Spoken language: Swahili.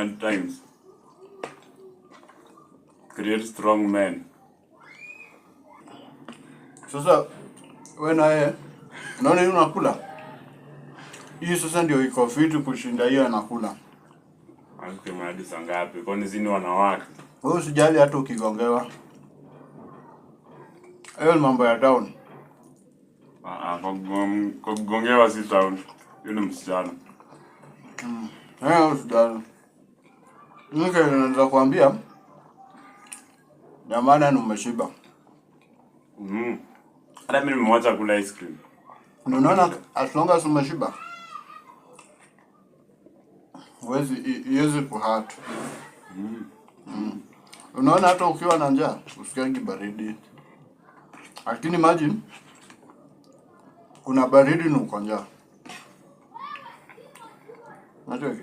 hard times create strong men. Sasa wewe naye unaona yule unakula. Hii sasa ndio iko fiti kushinda hiyo anakula. Anasema hadi saa ngapi? Kwani zini wanawake? Wewe usijali hata ukigongewa. Hayo ni mambo ya town. Kugongewa si town. Yule msichana. Usijali. Naweza kuambia jamani ni umeshiba. Hata mimi nimemwacha kula ice cream. Unaona as long as umeshiba. Iwezi kuhatu. Unaona hata ukiwa na njaa usikiagi baridi. Lakini imagine kuna baridi na uko njaa. Unajua